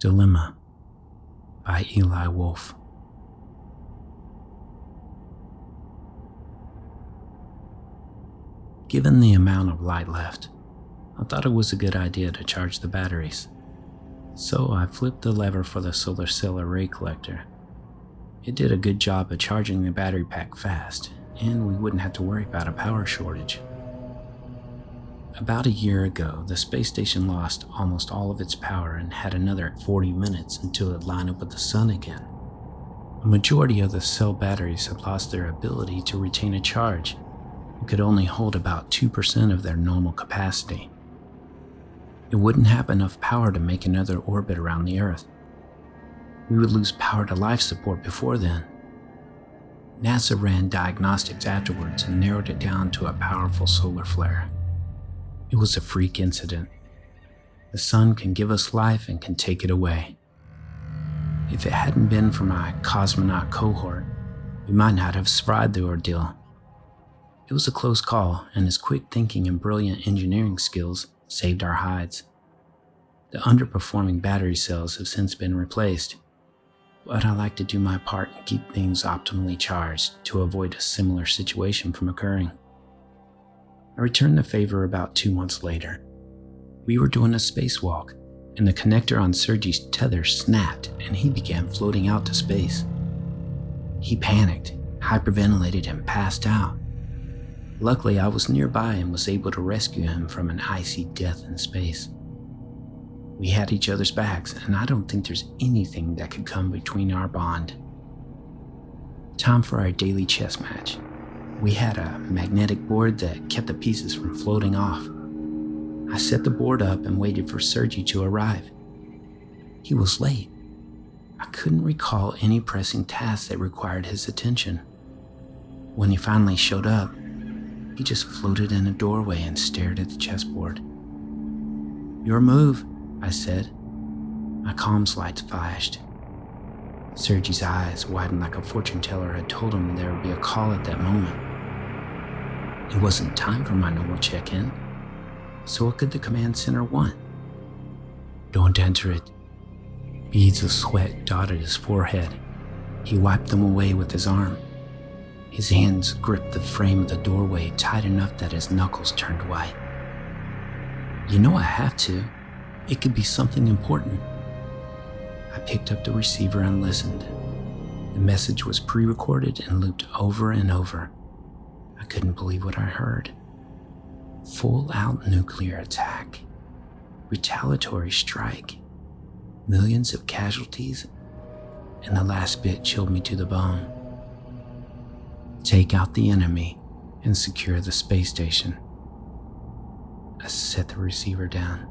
Dilemma by Wolfe. Given the amount of light left, I thought it was a good idea to charge the batteries. So I flipped the lever for the solar cell array collector. It did a good job of charging the battery pack fast, and we wouldn't have to worry about a power shortage. About a year ago, the space station lost almost all of its power and had another 40 minutes until it lined up with the sun again. A majority of the cell batteries had lost their ability to retain a charge and could only hold about 2% of their normal capacity. It wouldn't have enough power to make another orbit around the Earth. We would lose power to life support before then. NASA ran diagnostics afterwards and narrowed it down to a powerful solar flare. It was a freak incident. The sun can give us life and can take it away. If it hadn't been for my cosmonaut cohort, we might not have survived the ordeal. It was a close call, and his quick thinking and brilliant engineering skills saved our hides. The underperforming battery cells have since been replaced, but I like to do my part and keep things optimally charged to avoid a similar situation from occurring. I returned the favor about 2 months later. We were doing a spacewalk, and the connector on Sergey's tether snapped and he began floating out to space. He panicked, hyperventilated, and passed out. Luckily, I was nearby and was able to rescue him from an icy death in space. We had each other's backs, and I don't think there's anything that could come between our bond. Time for our daily chess match. We had a magnetic board that kept the pieces from floating off. I set the board up and waited for Sergey to arrive. He was late. I couldn't recall any pressing tasks that required his attention. When he finally showed up, he just floated in a doorway and stared at the chessboard. "Your move," I said. My comms lights flashed. Sergey's eyes widened like a fortune teller had told him there would be a call at that moment. It wasn't time for my normal check-in, so what could the command center want? "Don't enter it." Beads of sweat dotted his forehead. He wiped them away with his arm. His hands gripped the frame of the doorway tight enough that his knuckles turned white. "You know I have to. It could be something important." I picked up the receiver and listened. The message was pre-recorded and looped over and over. I couldn't believe what I heard. Full-out nuclear attack. Retaliatory strike. Millions of casualties. And the last bit chilled me to the bone. Take out the enemy and secure the space station. I set the receiver down.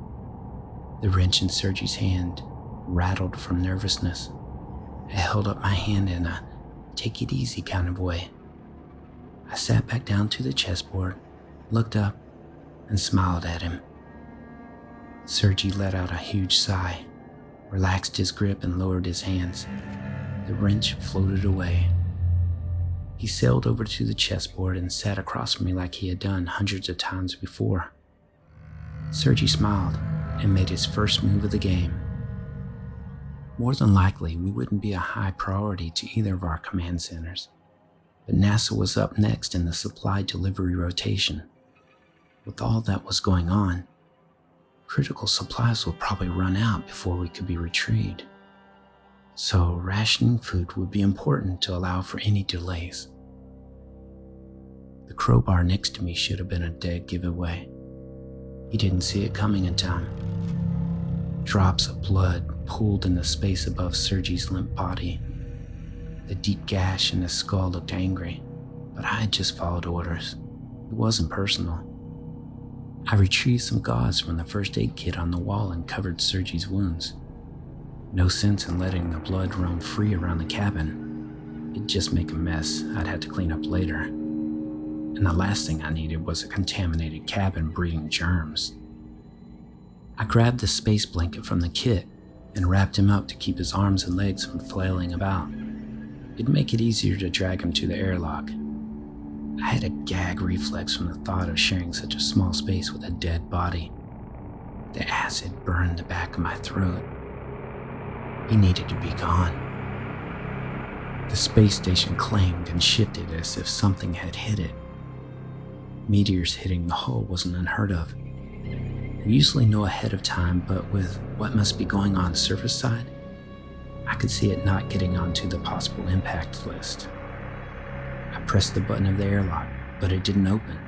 The wrench in Sergey's hand rattled from nervousness. I held up my hand in a take it easy kind of way. I sat back down to the chessboard, looked up, and smiled at him. Sergey let out a huge sigh, relaxed his grip, and lowered his hands. The wrench floated away. He sailed over to the chessboard and sat across from me like he had done hundreds of times before. Sergey smiled and made his first move of the game. More than likely, we wouldn't be a high priority to either of our command centers, but NASA was up next in the supply delivery rotation. With all that was going on, critical supplies would probably run out before we could be retrieved. So rationing food would be important to allow for any delays. The crowbar next to me should have been a dead giveaway. He didn't see it coming in time. Drops of blood pooled in the space above Sergey's limp body. The deep gash in his skull looked angry, but I had just followed orders. It wasn't personal. I retrieved some gauze from the first aid kit on the wall and covered Sergey's wounds. No sense in letting the blood roam free around the cabin. It'd just make a mess I'd have to clean up later. And the last thing I needed was a contaminated cabin breeding germs. I grabbed the space blanket from the kit and wrapped him up to keep his arms and legs from flailing about. It'd make it easier to drag him to the airlock. I had a gag reflex from the thought of sharing such a small space with a dead body. The acid burned the back of my throat. He needed to be gone. The space station clanged and shifted as if something had hit it. Meteors hitting the hull wasn't unheard of. We usually know ahead of time, but with what must be going on surface side, I could see it not getting onto the possible impact list. I pressed the button of the airlock, but it didn't open.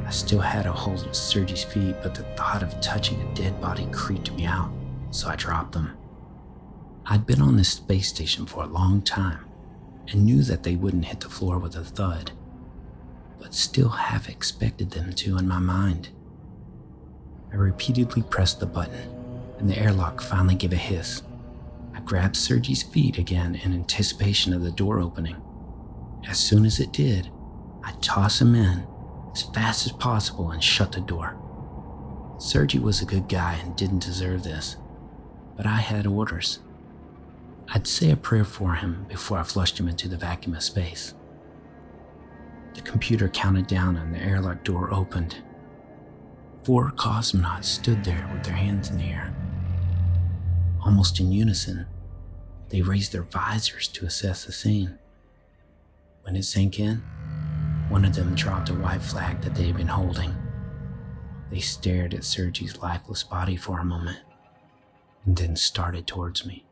I still had a hold of Sergei's feet, but the thought of touching a dead body creeped me out, so I dropped them. I'd been on this space station for a long time and knew that they wouldn't hit the floor with a thud, but still half expected them to in my mind. I repeatedly pressed the button, and the airlock finally gave a hiss. I grabbed Sergei's feet again in anticipation of the door opening. As soon as it did, I tossed him in as fast as possible and shut the door. Sergei was a good guy and didn't deserve this, but I had orders. I'd say a prayer for him before I flushed him into the vacuum of space. The computer counted down and the airlock door opened. 4 cosmonauts stood there with their hands in the air. Almost in unison, they raised their visors to assess the scene. When it sank in, one of them dropped a white flag that they had been holding. They stared at Sergei's lifeless body for a moment, and then started towards me.